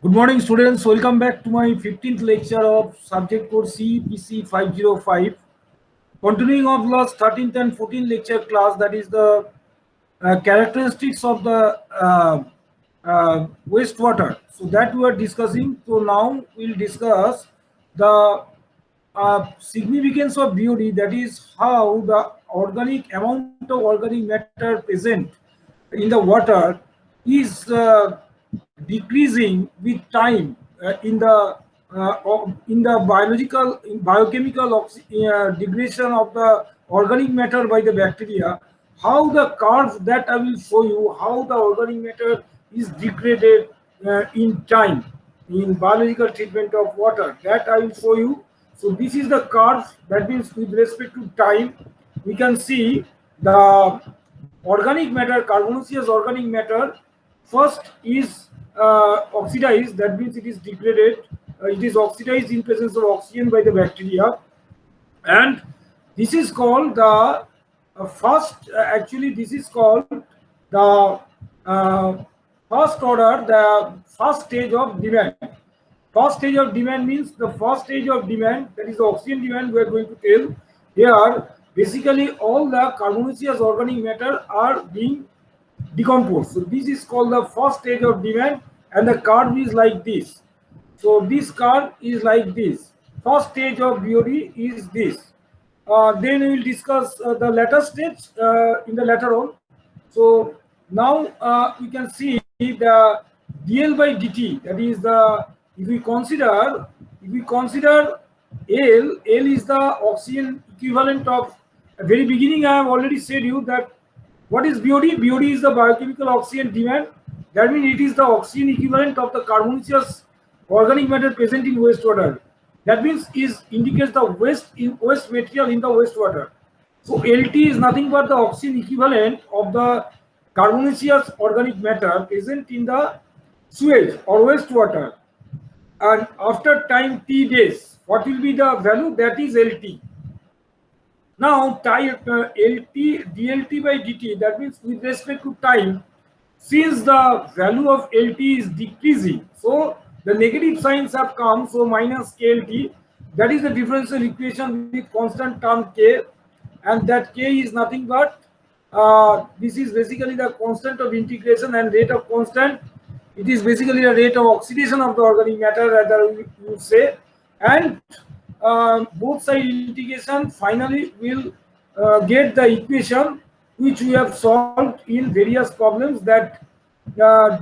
Good morning, students. Welcome back to my 15th lecture of subject code CPC 505. Continuing of last 13th and 14th lecture class, that is the characteristics of the wastewater. So that we are discussing. So now we'll discuss the significance of BOD, that is how the organic amount of organic matter present in the water is decreasing with time in the biological biochemical degradation of the organic matter by the bacteria. How the curve that I will show you, how the organic matter is degraded in time in biological treatment of water, that I will show you. So this is the curve, that means with respect to time we can see the organic matter, carbonaceous organic matter, first is oxidized, that means it is degraded, it is oxidized in presence of oxygen by the bacteria, and this is called the actually this is called the uh, first order, the first stage of demand. First stage of demand means the first stage of demand, that is the oxygen demand. We are going to tell here basically all the carbonaceous organic matter are being decomposed. So this is called the first stage of demand, and the curve is like this. So this curve is like this. First stage of BOD is this. Then we will discuss the later stage in the later on. So now we can see the dl by dt. That is the, if we consider L is the oxygen equivalent of, at very beginning I have already said you that what is BOD? BOD is the biochemical oxygen demand. That means it is the oxygen equivalent of the carbonaceous organic matter present in wastewater. That means is indicates the waste material in the wastewater. So LT is nothing but the oxygen equivalent of the carbonaceous organic matter present in the sewage or wastewater. And after time T days, what will be the value? That is LT. Now, LT, dLT by dt, that means with respect to time, since the value of LT is decreasing, so the negative signs have come, so minus KLT, that is the differential equation with constant term K, and that K is nothing but, this is basically the constant of integration and rate of constant. It is basically the rate of oxidation of the organic matter, rather you would say, and both side integration finally will get the equation which we have solved in various problems. That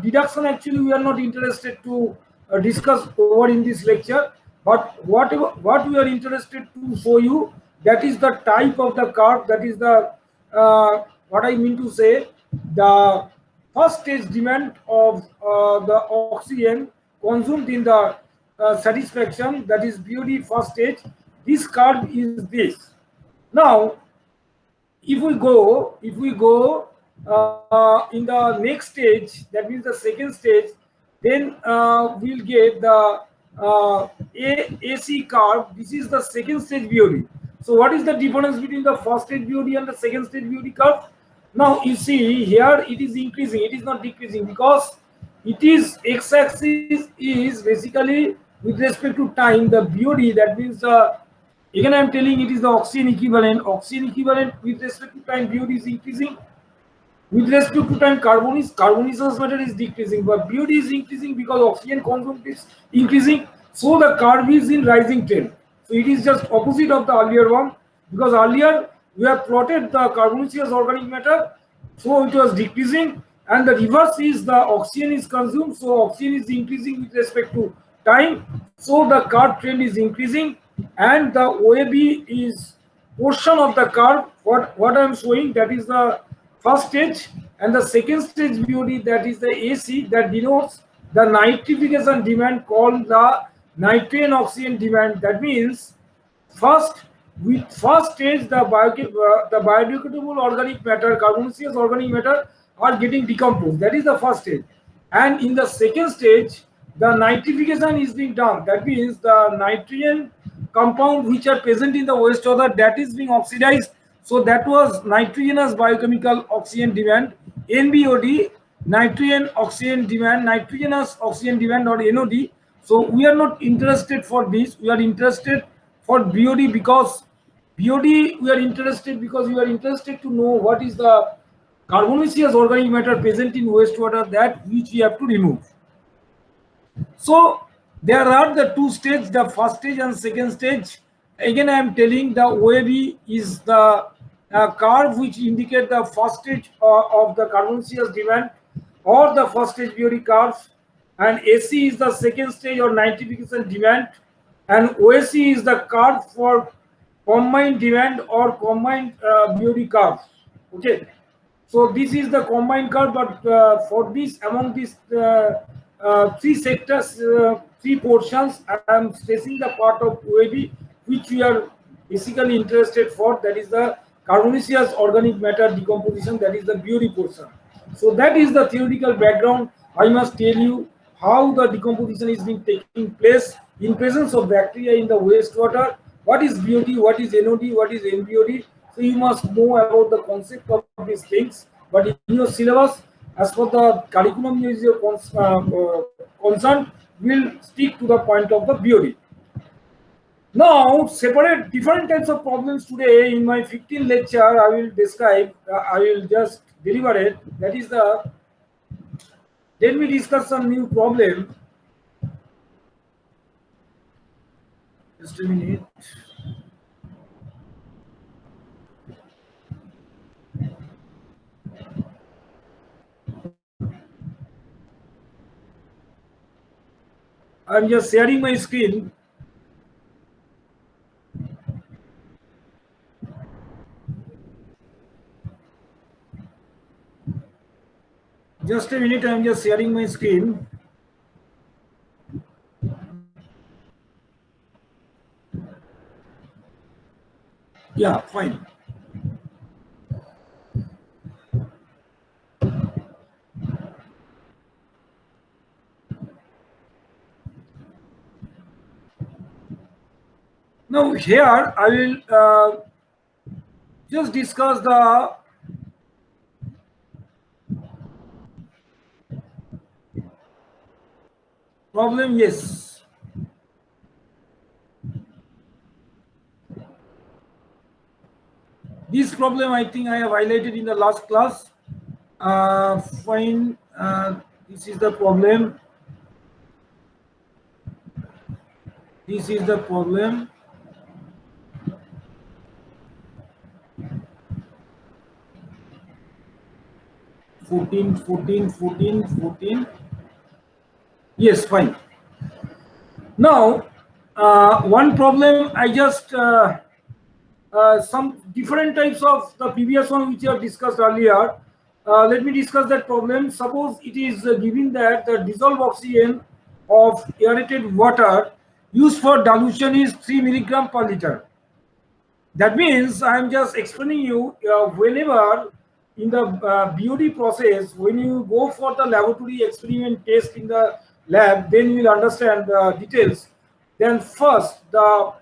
deduction actually we are not interested to discuss over in this lecture, but what we are interested to show you, that is the type of the curve, that is the what I mean to say, the first stage demand of the oxygen consumed in the satisfaction, that is BOD first stage. This curve is this. Now if we go in the next stage, that means the second stage, then we'll get the AC curve. This is the second stage BOD. So what is the difference between the first stage BOD and the second stage BOD curve? Now you see here it is increasing, it is not decreasing, because it is x-axis is basically with respect to time, the BOD, that means again I am telling it is the oxygen equivalent. Oxygen equivalent with respect to time, BOD is increasing. With respect to time, carbonaceous matter is decreasing, but BOD is increasing because oxygen consumed is increasing. So the curve is in rising trend. So it is just opposite of the earlier one, because earlier we have plotted the carbonaceous organic matter, so it was decreasing, and the reverse is the oxygen is consumed, so oxygen is increasing with respect to time. So the curve trend is increasing, and the OAB is portion of the curve. What I am showing, that is the first stage, and the second stage BOD, that is the AC, that denotes the nitrification demand called the nitrogen oxygen demand. That means first, with first stage the biodegradable organic matter, carbonaceous organic matter are getting decomposed. That is the first stage, and in the second stage the nitrification is being done. That means the nitrogen compound which are present in the wastewater, that is being oxidized. So that was nitrogenous biochemical oxygen demand, NBOD. nitrogenous oxygen demand or NOD. So we are not interested for this. We are interested for BOD because BOD we are interested because we are interested to know what is the carbonaceous organic matter present in wastewater that which we have to remove. So there are the two stages, the first stage and second stage. Again, I am telling the OAB is the curve which indicate the first stage of the carbonaceous demand or the first stage BOD curve, and AC is the second stage or nitrification demand, and OAC is the curve for combined demand or combined BOD curve. Okay. So this is the combined curve, but for this, among these three sectors, three portions, I am stressing the part of OAB which we are basically interested for. That is the carbonaceous organic matter decomposition. That is the BOD portion. So that is the theoretical background. I must tell you how the decomposition is being taking place in presence of bacteria in the wastewater. What is BOD? What is NOD? What is NBOD? So you must know about the concept of these things. But in your syllabus, as for the curriculum is your concerned, will stick to the point of the BOD. Now, separate different types of problems today in my 15 lecture. I will describe. I will just deliver it. That is the. Let me discuss some new problem. Just a minute. I'm just sharing my screen. Just a minute, I'm just sharing my screen. Yeah, fine. Now here I will just discuss the problem. Yes. This problem I think I have highlighted in the last class. Fine. This is the problem. This is the problem. Fourteen. Yes, fine. Now, one problem I just some different types of the previous one which I have discussed earlier. Let me discuss that problem. Suppose it is given that the dissolved oxygen of aerated water used for dilution is 3 milligram per liter. That means I am just explaining you whenever in the BOD process, when you go for the laboratory experiment test in the lab, then you will understand the details. Then first, the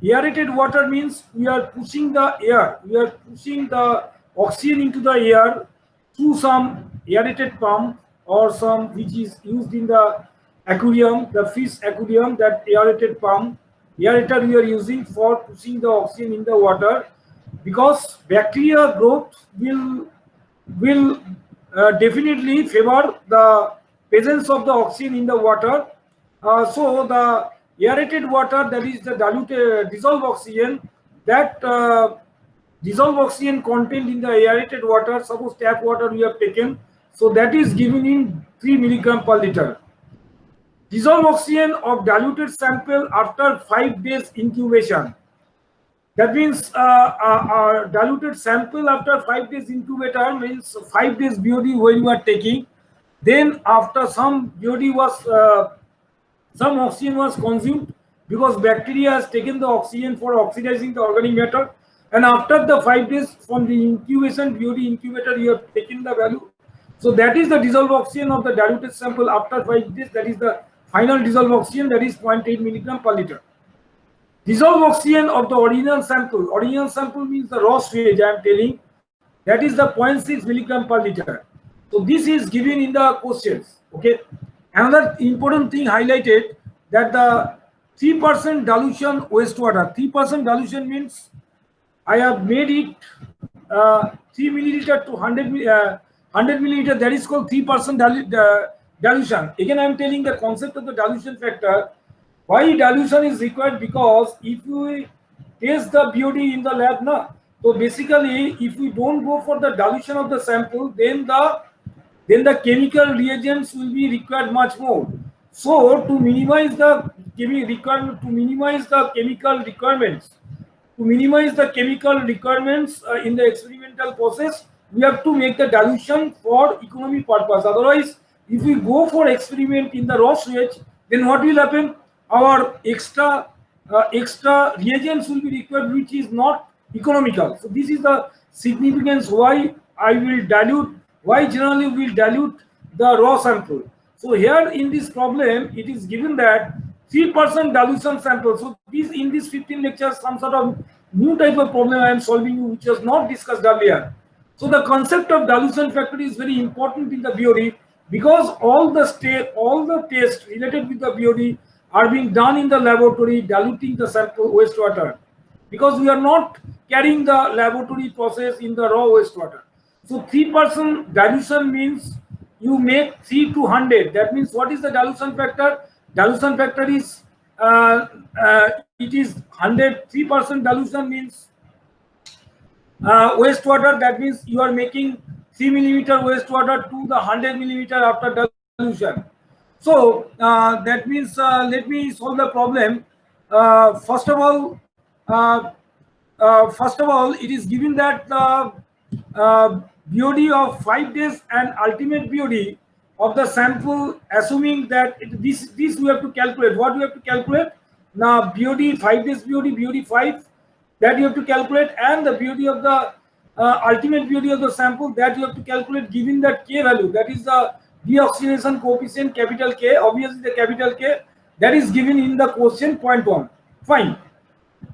aerated water means we are pushing the air, we are pushing the oxygen into the air through some aerated pump or some which is used in the aquarium, the fish aquarium, that aerated pump. Aerator we are using for pushing the oxygen in the water, because bacteria growth will definitely favor the presence of the oxygen in the water. So the aerated water, that is the diluted dissolved oxygen, that dissolved oxygen contained in the aerated water, suppose tap water we have taken, so that is given in 3 milligram per liter. Dissolved oxygen of diluted sample after 5 days incubation. That means diluted sample after 5 days incubator means 5 days BOD when you are taking. Then after some BOD was some oxygen was consumed because bacteria has taken the oxygen for oxidizing the organic matter. And after the 5 days from the incubation BOD incubator, you have taken the value. So that is the dissolved oxygen of the diluted sample after 5 days. That is the final dissolved oxygen, that is 0.8 milligram per liter. Dissolved oxygen of the original sample means the raw sewage I am telling, that is the 0.6 milligram per liter. So this is given in the questions. Okay. Another important thing highlighted that the 3% dilution wastewater. 3% dilution means I have made it 3 milliliter to 100 milliliter. That is called 3% dilution. Again, I am telling the concept of the dilution factor. Why dilution is required? Because if we test the BOD in the lab, na, so basically, if we don't go for the dilution of the sample, then the chemical reagents will be required much more. So to minimize the chemical requirements, in the experimental process, we have to make the dilution for economy purpose. Otherwise, if we go for experiment in the raw sewage, then what will happen? Our extra reagents will be required, which is not economical. So this is the significance why generally we will dilute the raw sample. So here in this problem, it is given that 3% dilution sample. So this in this 15 lectures, some sort of new type of problem I am solving, which was not discussed earlier. So the concept of dilution factor is very important in the BOD, because all the tests related with the BOD are being done in the laboratory, diluting the sample wastewater, because we are not carrying the laboratory process in the raw wastewater. So 3% dilution means you make 3 to 100. That means what is the dilution factor? Dilution factor is it is 100. 3% dilution means wastewater. That means you are making 3 millimeter wastewater to the 100 millimeter after dilution. So that means let me solve the problem. First of all, it is given that the BOD of 5 days and ultimate BOD of the sample, assuming that this we have to calculate. What we have to calculate? Now BOD 5 days BOD 5, that you have to calculate, and the BOD of the ultimate BOD of the sample, that you have to calculate, given that K value, that is the deoxidation coefficient, capital K, obviously the capital K, that is given in the question 0.1. Fine.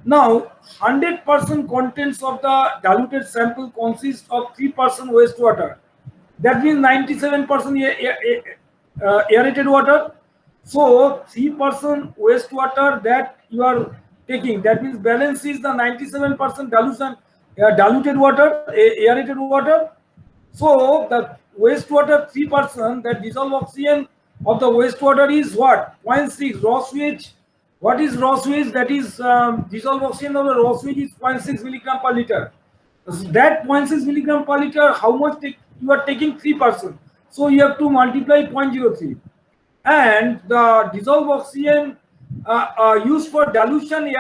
Now 100% contents of the diluted sample consists of 3% wastewater. That means 97% aerated water. So 3% wastewater that you are taking, that means balance is the 97% dilution, diluted water, aerated water. So the wastewater 3%, that dissolved oxygen of the wastewater is what? 0.6. Raw sewage. What is raw sewage? That is dissolved oxygen of the raw sewage is 0.6 milligram per liter. So that 0.6 milligram per liter, how much you are taking? 3%. So you have to multiply 0.03. And the dissolved oxygen used for dilution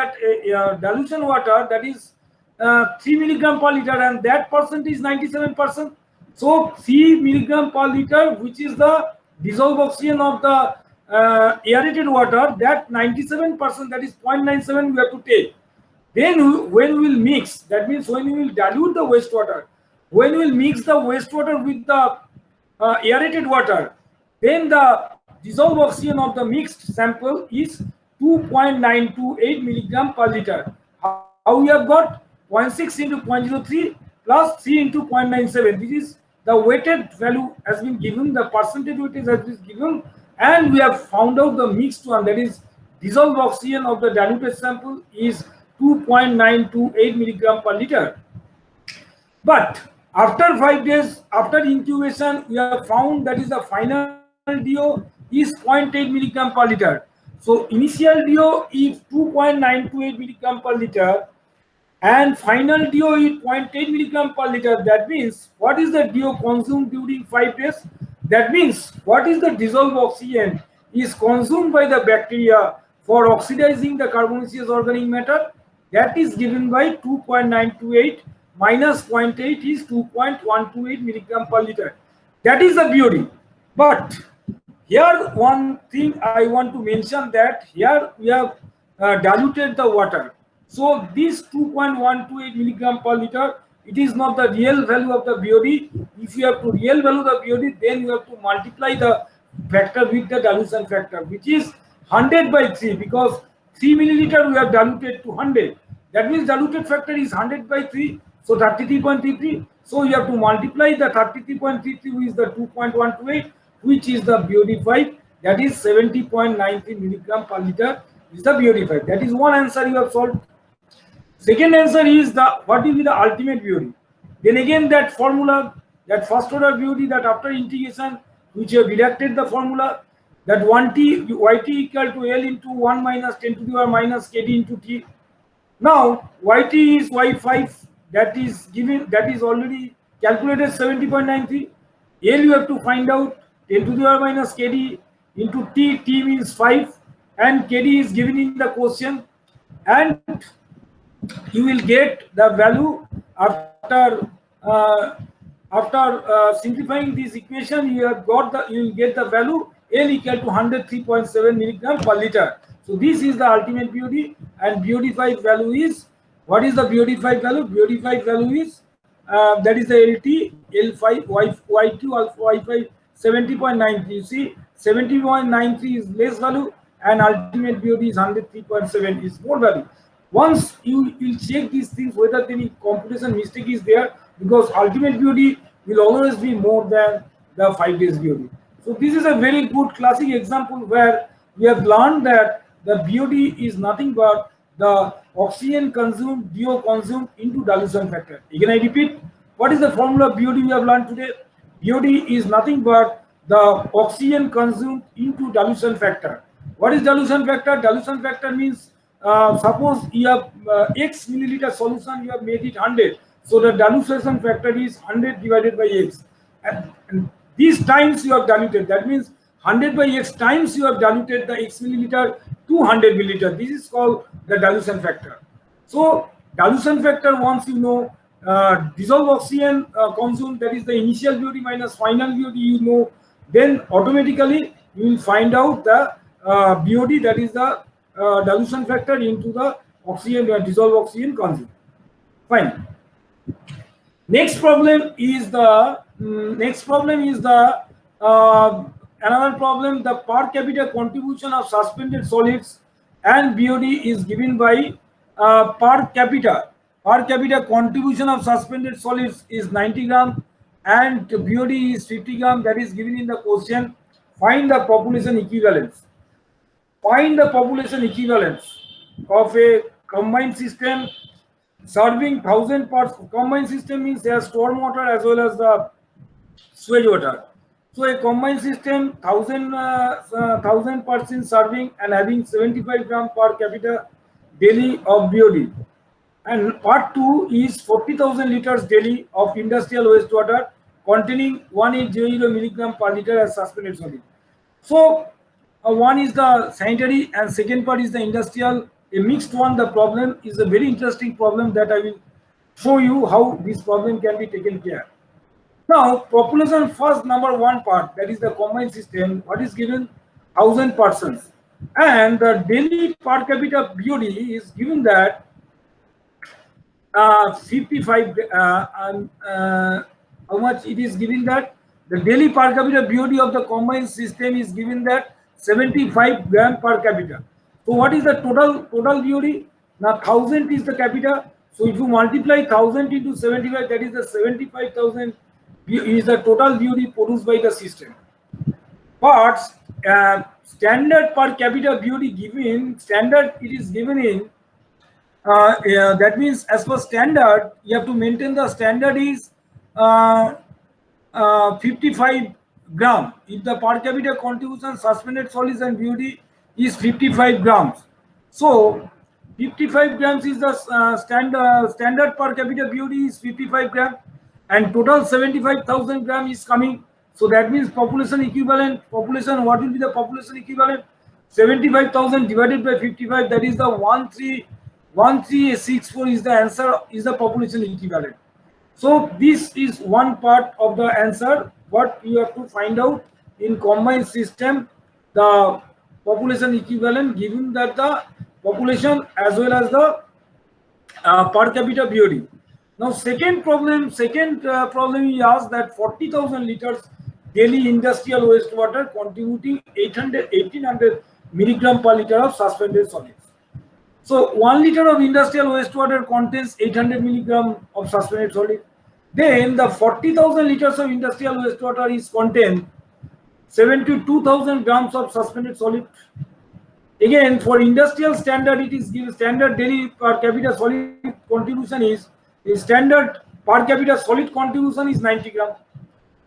dilution water, that is 3 milligram per liter, and that percent is 97%. So 3 milligram per liter, which is the dissolved oxygen of the aerated water, that 97%, that is 0.97, we have to take. Then when we will mix, that means when we will dilute the wastewater, when we will mix the wastewater with the aerated water, then the dissolved oxygen of the mixed sample is 2.928 milligram per liter. How we have got? 0.6 into 0.03 plus 3 into 0.97. This is the weighted value has been given, the percentage weightage has been given, and we have found out the mixed one, that is dissolved oxygen of the diluted sample is 2.928 milligram per liter. But after 5 days, after incubation, we have found that is the final DO is 0.8 milligram per liter. So initial DO is 2.928 milligram per liter, and final DO is 0.8 milligram per liter. That means what is the DO consumed during 5 days? That means what is the dissolved oxygen is consumed by the bacteria for oxidizing the carbonaceous organic matter, that is given by 2.928 minus 0.8 is 2.128 milligram per liter. That is the BOD. But here one thing I want to mention, that here we have diluted the water. So this 2.128 milligram per liter, it is not the real value of the BOD. If you have to real value the BOD, then you have to multiply the factor with the dilution factor, which is 100 by 3, because 3 milliliter we have diluted to 100. That means diluted factor is 100 by 3. So 33.33. So you have to multiply the 33.33 with the 2.128, which is the BOD5, that is 70.93 milligram per liter is the BOD5. That is one answer you have solved. Second answer is the what will be the ultimate BOD. Then again that formula, that first order BOD, that after integration, which you have deducted the formula, that 1t yt equal to L into 1 minus 10 to the power minus kd into t. Now yt is y5, that is given, that is already calculated 70.93. L you have to find out 10 to the power minus kd into t, t means 5, and kd is given in the question, and you will get the value after simplifying this equation. You have got the, you will get the value L equal to 103.7 milligram per liter. So this is the ultimate BOD, and BOD5 value is, what is the BOD5 value? BOD5 value is that is the LT L5 Y2 alpha Y5 70.93. You see 70.93 is less value, and ultimate BOD is 103.7 is more value. Once you will check these things whether any computation mistake is there, because ultimate BOD will always be more than the 5 days BOD. So this is a very good classic example where we have learned that the BOD is nothing but the oxygen consumed, DO consumed into dilution factor. Again I repeat, what is the formula of BOD we have learned today? BOD is nothing but the oxygen consumed into dilution factor. What is dilution factor? Dilution factor means suppose you have x milliliter solution, you have made it 100. So the dilution factor is 100 divided by x. And these times you have diluted. That means 100 by x times you have diluted the x milliliter to 100 milliliter. This is called the dilution factor. So dilution factor, once you know dissolved oxygen consumed, that is the initial BOD minus final BOD, you know, then automatically you will find out the BOD, that is the dilution factor into the oxygen, dissolved oxygen consumed. Fine. Next problem is the another problem. The per capita contribution of suspended solids and BOD is given by per capita contribution of suspended solids is 90 gram and BOD is 50 gram. That is given in the question. Find the population equivalence. Find the population equivalence of a combined system serving 1000 parts. Combined system means there are storm water as well as the sewage water. So a combined system 1000 parts in serving and having 75 gram per capita daily of BOD. And part 2 is 40,000 liters daily of industrial wastewater containing 1800 milligram per liter as suspended solid. So one is the sanitary and second part is the industrial, a mixed one. The problem is a very interesting problem that I will show you how this problem can be taken care. Now population first, number one part, that is the combined system, what is given 1000 persons, and the daily per capita BOD is given that 55 how much it is given that the daily per capita BOD of the combined system is given that 75 gram per capita. So what is the total BOD? Now 1000 is the capita. So if you multiply 1000 into 75, that is the 75,000 is the total BOD produced by the system. But standard per capita BOD given, standard it is given in that means as per standard you have to maintain the standard is 55 gram. If the per capita contribution suspended solids and BOD is 55 grams, so 55 grams is the standard per capita BOD is 55 gram, and total 75,000 gram is coming. So that means population equivalent, population, what will be the population equivalent? 75,000 divided by 55, that is the 1364 is the answer, is the population equivalent. So this is one part of the answer. What you have to find out in combined system, the population equivalent, given that the population as well as the per capita BOD. Now second problem we asked that 40,000 liters daily industrial wastewater contributing 1800 milligram per liter of suspended solids. So 1 liter of industrial wastewater contains 800 milligram of suspended solid. Then the 40,000 liters of industrial wastewater is contain 72,000 grams of suspended solid. Again, for industrial standard, it is given standard daily per capita solid contribution is standard per capita solid contribution is 90 gram.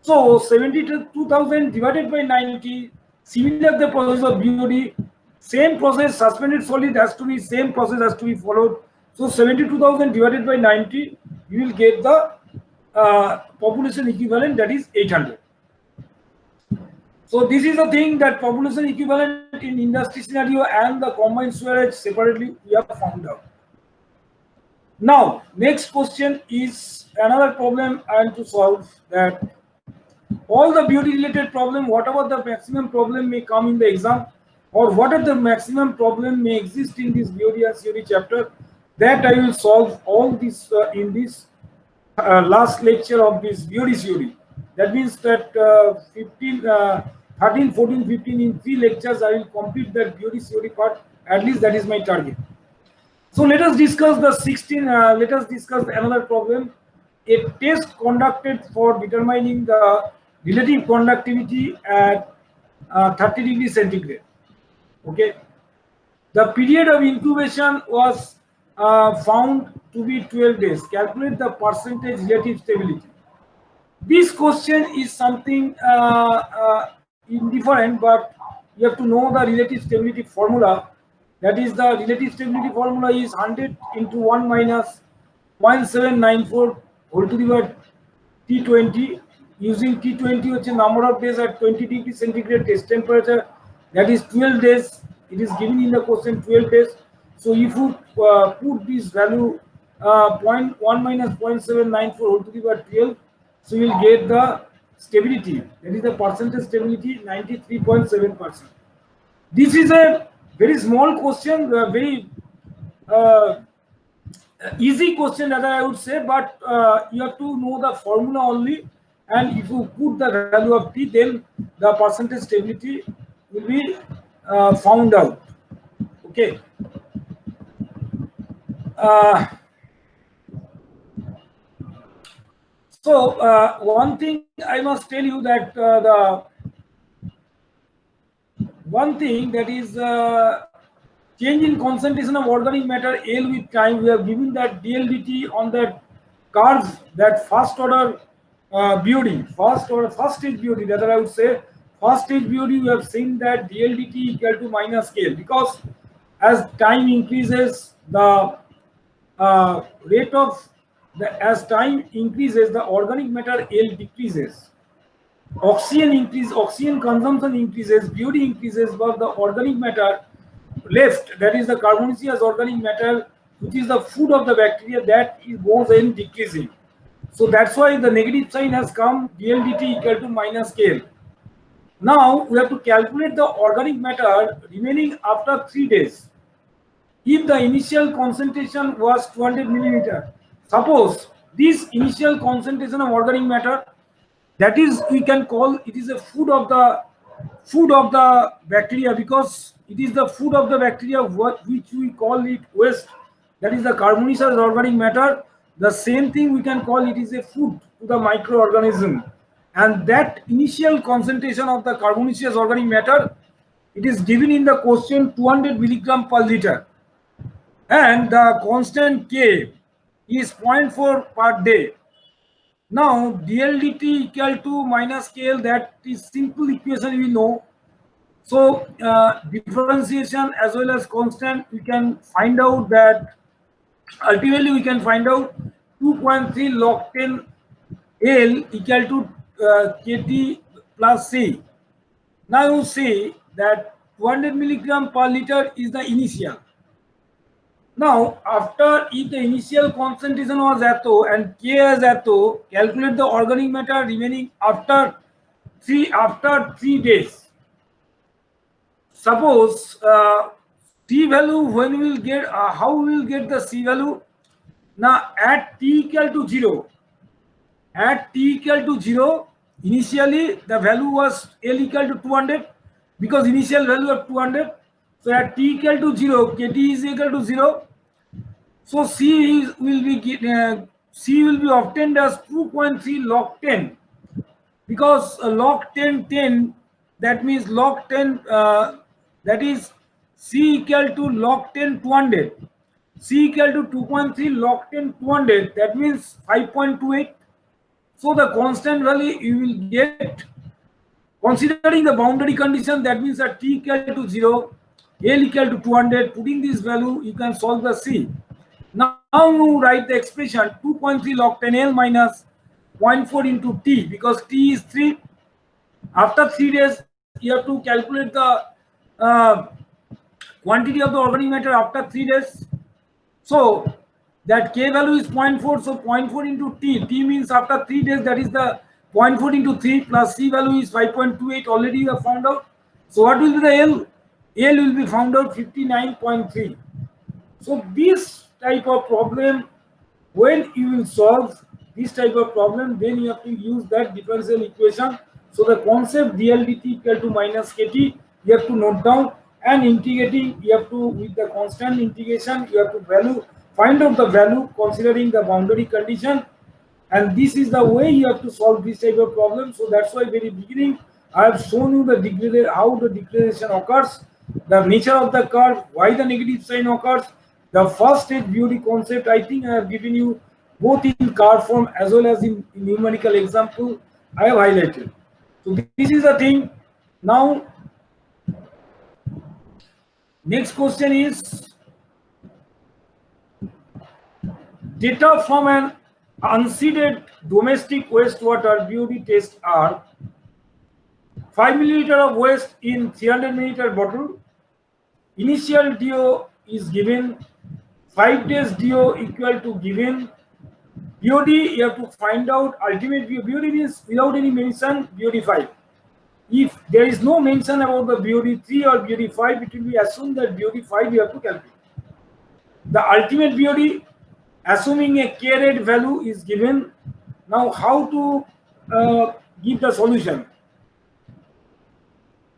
So 72,000 divided by 90, similar the process of BOD, same process, suspended solid has to be, same process has to be followed. So 72,000 divided by 90, you will get the population equivalent, that is 800. So this is the thing that population equivalent in industry scenario and the combined sewerage separately we have found out. Now, next question is another problem I am to solve, that all the BOD related problem, whatever the maximum problem may come in the exam, or what are the maximum problem may exist in this BOD and COD chapter, that I will solve all this in this last lecture of this BOD COD. That means that 13, 14, 15 in 3 lectures I will complete that BOD COD part. At least that is my target. So let us discuss the 16. Let us discuss another problem. A test conducted for determining the relative conductivity at 30 degrees centigrade. Okay. The period of incubation was found to be 12 days. Calculate the percentage relative stability. This question is something indifferent, but you have to know the relative stability formula. That is, the relative stability formula is 100 into 1 minus 0.794 whole to the power T20. Using T20 which is number of days at 20 degrees centigrade test temperature, that is 12 days. It is given in the question 12 days. So if you put this value 0.1 minus 0.794 whole to the power 12, so you will get the stability, that is the percentage stability, 93.7%. This is a very small question, very easy question rather I would say, but you have to know the formula only, and if you put the value of T, then the percentage stability will be found out. Okay. So one thing I must tell you, that the one thing that is change in concentration of organic matter L with time. We have given that dLdt on that curve, that first order BOD, first stage BOD. Rather, I would say first stage BOD. We have seen that dLdt equal to minus KL, because as time increases, the rate of as time increases, the organic matter L decreases. Oxygen consumption increases, BOD increases, but the organic matter left, that is the carbonaceous organic matter, which is the food of the bacteria, that goes in decreasing. So that's why the negative sign has come, dLdt equal to minus KL. Now we have to calculate the organic matter remaining after 3 days. If the initial concentration was 200 millimeter, suppose this initial concentration of organic matter, that is, we can call it is a food of the bacteria, because it is the food of the bacteria which we call it waste, that is the carbonaceous organic matter. The same thing we can call it is a food to the microorganism, and that initial concentration of the carbonaceous organic matter, it is given in the question 200 milligram per liter, and the constant K is 0.4 per day. Now dLdt equal to minus KL, that is simple equation we know. So differentiation as well as constant, we can find out that ultimately we can find out 2.3 log 10 L equal to KT plus C. Now you see that 200 milligram per liter is the initial. Now, after if the initial concentration was atho and K as atho, calculate the organic matter remaining after 3 days. Suppose T value, when we will get how we will get the C value? Now at T equal to 0, at T equal to 0, initially the value was L equal to 200, because initial value of 200. So at t equal to 0, kt is equal to 0. So C will be obtained as 2.3 log 10, because log 10 10, that means log 10, that is C equal to log 10 200. C equal to 2.3 log 10 200, that means 5.28. So the constant value you will get, considering the boundary condition, that means that t equal to 0, L equal to 200, putting this value, you can solve the C. Now you write the expression 2.3 log 10 L minus 0.4 into T, because T is 3. After 3 days, you have to calculate the quantity of the organic matter after 3 days. So that K value is 0.4, so 0.4 into T. T means after 3 days, that is the 0.4 into 3 plus C value is 5.28, already you have found out. So what will be the L? L will be found out 59.3. So this type of problem, when you will solve this type of problem, then you have to use that differential equation. So the concept dl dt equal to minus kt, you have to note down, and integrating, you have to, with the constant integration, you have to find out the value considering the boundary condition. And this is the way you have to solve this type of problem. So that's why very beginning I have shown you the how the degradation occurs, the nature of the curve, why the negative sign occurs. The first stage BOD concept, I think I have given you both in curve form as well as in numerical example I have highlighted. So this is the thing. Now next question is, data from an unseeded domestic wastewater BOD test are 5 milliliter of waste in 300 milliliter bottle. Initial DO is given, 5 days DO equal to given. BOD, you have to find out ultimate BOD means without any mention BOD 5. If there is no mention about the BOD 3 or BOD 5, it will be assumed that BOD 5 you have to calculate. The ultimate BOD, assuming a K rate value is given. Now how to give the solution?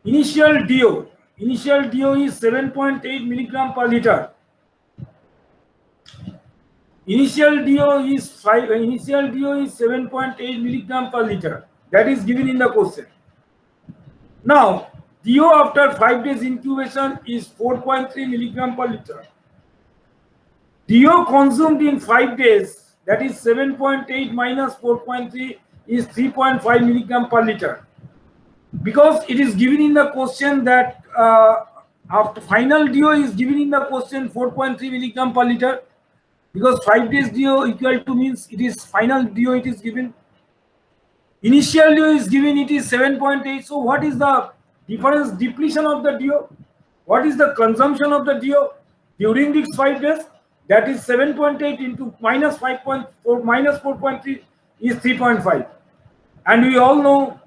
Initial DO is 7.8 milligram per liter. Initial DO is 7.8 milligram per liter. That is given in the question. Now DO after 5 days incubation is 4.3 milligram per liter. DO consumed in 5 days, that is 7.8 minus 4.3 is 3.5 milligram per liter. Because it is given in the question that after final DO is given in the question 4.3 milligram per liter, because 5 days DO equal to means it is final DO, it is given. Initial DO is given, it is 7.8. So what is the difference depletion of the DO? What is the consumption of the DO during these 5 days? That is 7.8 into minus 5.4 minus 4.3 is 3.5. And we all know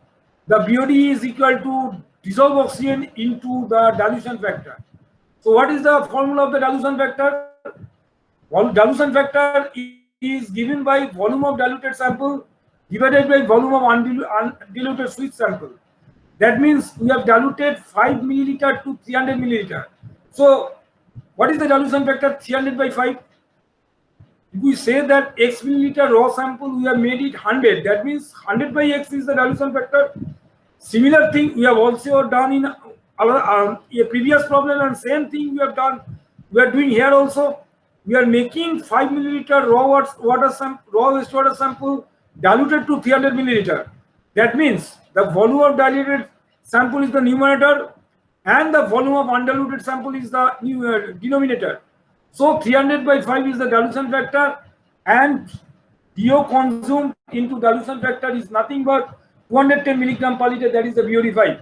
the BOD is equal to dissolved oxygen into the dilution factor. So what is the formula of the dilution factor? Well, dilution factor is given by volume of diluted sample divided by volume of undiluted sweet sample. That means we have diluted 5 milliliter to 300 milliliter. So what is the dilution factor? 300 by 5. If we say that X milliliter raw sample, we have made it 100. That means 100 by X is the dilution factor. Similar thing we have also done in a previous problem, and same thing we have done. We are doing here also. We are making 5 milliliter raw wastewater sample diluted to 300 milliliter. That means the volume of diluted sample is the numerator, and the volume of undiluted sample is the denominator. So 300 by 5 is the dilution factor, and DO consumed into dilution factor is nothing but 210 milligram per liter, that is the BOD 5.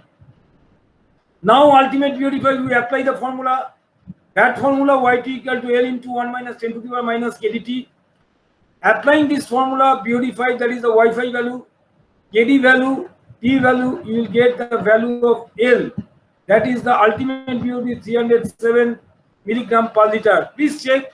Now ultimate BOD 5, we apply the formula. That formula YT equal to L into 1 minus 10 to the power minus KDT. Applying this formula BOD 5, that is the Y5 value, KD value, T value, you will get the value of L. That is the ultimate BOD 307 milligram per liter. Please check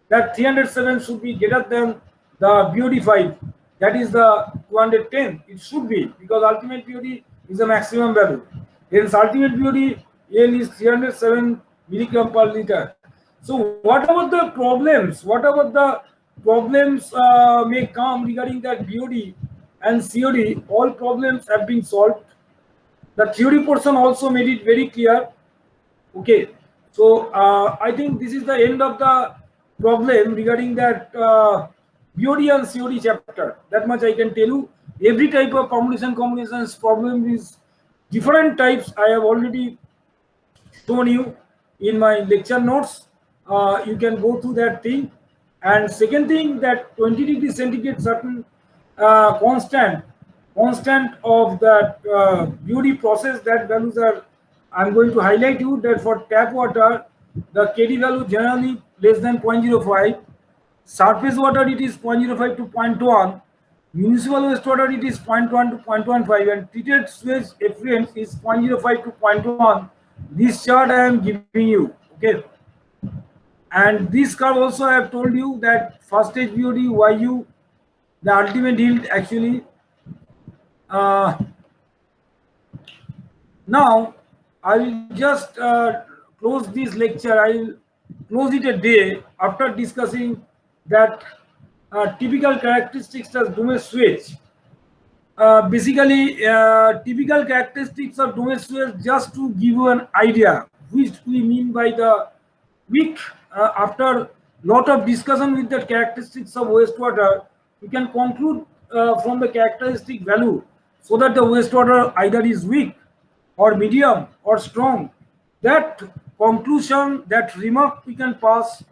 that 307 should be greater than the BOD 5. That is the 210. It should be, because ultimate BOD is the maximum value. Hence ultimate BOD L is 307 milligram per liter. So whatever the problems, may come regarding that BOD and COD, all problems have been solved. The theory portion also made it very clear. Okay, so I think this is the end of the problem regarding that BOD and COD chapter. That much I can tell you. Every type of combinations problem is different types. I have already shown you in my lecture notes. You can go through that thing. And second thing, that 20 degrees centigrade certain constant of that BOD process, that values are, I'm going to highlight you that for tap water, the KD value generally less than 0.05. Surface water it is 0.05 to 0.1. Municipal wastewater it is 0.1 to 0.15, and treated sewage effluent is 0.05 to 0.1. This chart I am giving you. Okay. And this curve also I have told you that first stage BOD, YU, the ultimate yield actually. Now I will just close this lecture. I will close it a day after discussing that typical characteristics of Dumais switch. Basically, typical characteristics of Dumais switch, just to give you an idea, which we mean by the weak. After lot of discussion with the characteristics of wastewater, we can conclude from the characteristic value, so that the wastewater either is weak or medium or strong. That conclusion, that remark we can pass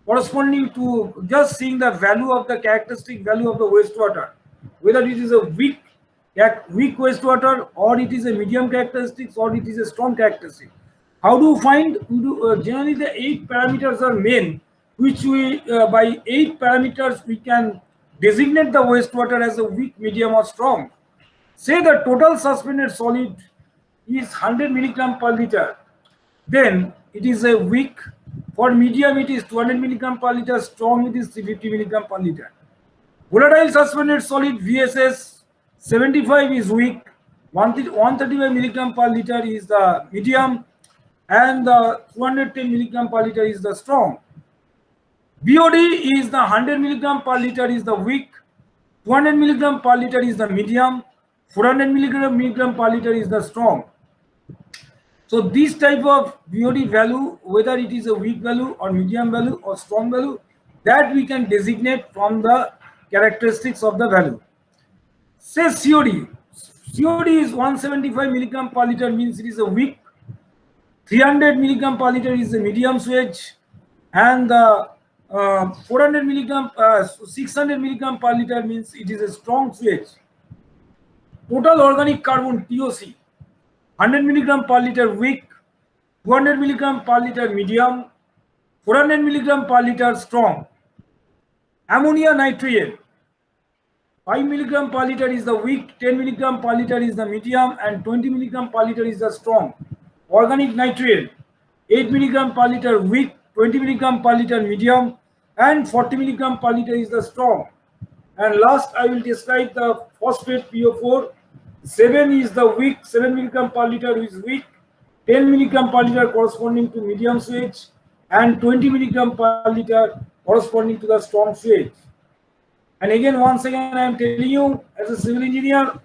corresponding to just seeing the value of the characteristic value of the wastewater, whether it is a weak wastewater, or it is a medium characteristics, or it is a strong characteristic. How do you find? We do, generally the 8 parameters are main, which we by 8 parameters we can designate the wastewater as a weak, medium, or strong. Say the total suspended solid is 100 milligram per liter, then it is a weak. For medium it is 200 milligram per liter, strong it is 350 milligram per liter. Volatile suspended solid VSS 75 is weak, 135 milligram per liter is the medium, and the 210 milligram per liter is the strong. BOD is the 100 milligram per liter is the weak, 200 milligram per liter is the medium, 400 milligram per liter is the strong. So this type of BOD value, whether it is a weak value or medium value or strong value, that we can designate from the characteristics of the value. Say COD. COD is 175 milligram per liter, means it is a weak. 300 milligram per liter is a medium sewage, and the 400 milligram, 600 milligram per liter means it is a strong sewage. Total organic carbon TOC, 100 milligram per liter weak, 200 milligram per liter medium, 400 milligram per liter strong. Ammonia nitrate, 5 milligram per liter is the weak, 10 milligram per liter is the medium, and 20 milligram per liter is the strong. Organic nitrate, 8 milligram per liter weak, 20 milligram per liter medium, and 40 milligram per liter is the strong. And last I will describe the phosphate PO4. 7 is the weak, 7 milligram per liter is weak, 10 milligram per liter corresponding to medium sewage, and 20 milligram per liter corresponding to the strong sewage. And again, once again, I am telling you, as a civil engineer,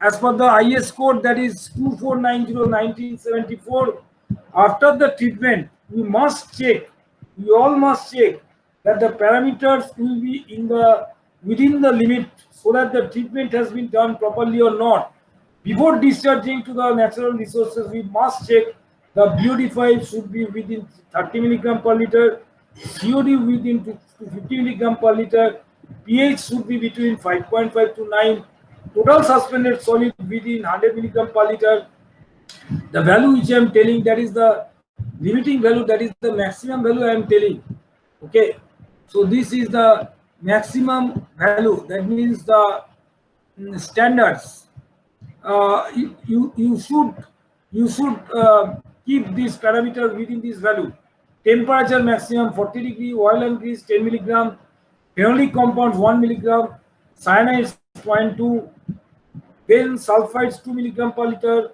as per the IS code, that is 2490/1974, after the treatment, we must check, we all must check that the parameters will be within the limit, so that the treatment has been done properly or not. Before discharging to the natural resources, we must check the BOD5 should be within 30 milligram per liter, COD within 50 milligram per liter, pH should be between 5.5 to 9, total suspended solid within 100 milligram per liter. The value which I am telling, that is the limiting value, that is the maximum value I am telling. Okay, so this is the maximum value, that means the standards. You should keep this parameter within this value. Temperature maximum 40 degree, oil and grease 10 milligram, phenolic compounds 1 milligram, cyanides 0.2, then sulfides 2 milligram per liter,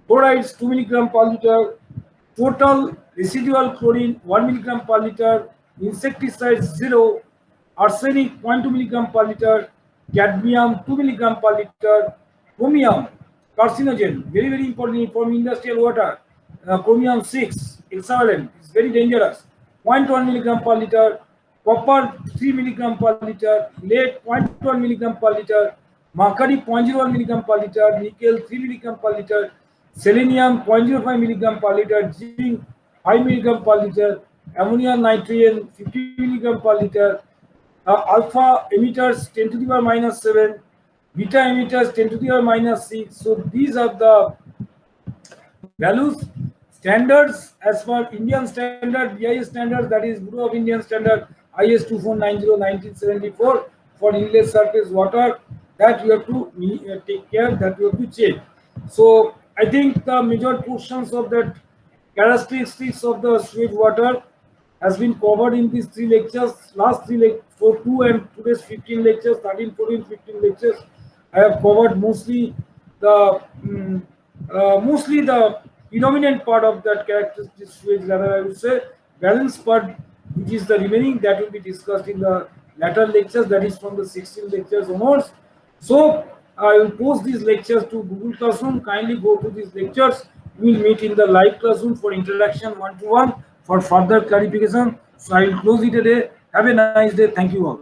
chlorides 2 milligram per liter, total residual chlorine 1 milligram per liter, insecticides 0, arsenic 0.2 milligram per liter, cadmium 2 milligram per liter, chromium carcinogen, very important from industrial water, chromium 6 hexavalent is very dangerous, 0.1 milligram per liter, copper 3 milligram per liter, lead 0.1 milligram per liter, mercury 0.01 milligram per liter, nickel 3 milligram per liter, selenium 0.05 milligram per liter, zinc 5 milligram per liter, ammonium nitrogen 50 milligram per liter, alpha emitters 10 to the power minus 7, beta emitters 10 to the power minus 6. So these are the values. Standards as per Indian standard, BIS standards, that is Bureau of Indian Standard IS 2490/1974 for inlet surface water, that you have to take care, that you have to check. So I think the major portions of that characteristics of the sewage water has been covered in these three lectures. Last three for 2 and today's 15 lectures, 13, 14, 15 lectures. I have covered mostly the predominant part of that characteristic sewage, rather I would say balance part, which is the remaining, that will be discussed in the later lectures, that is from the 16 lectures onwards. So I will post these lectures to Google Classroom. Kindly go to these lectures. We will meet in the live classroom for interaction one-to-one for further clarification. So I will close it today. Have a nice day. Thank you all.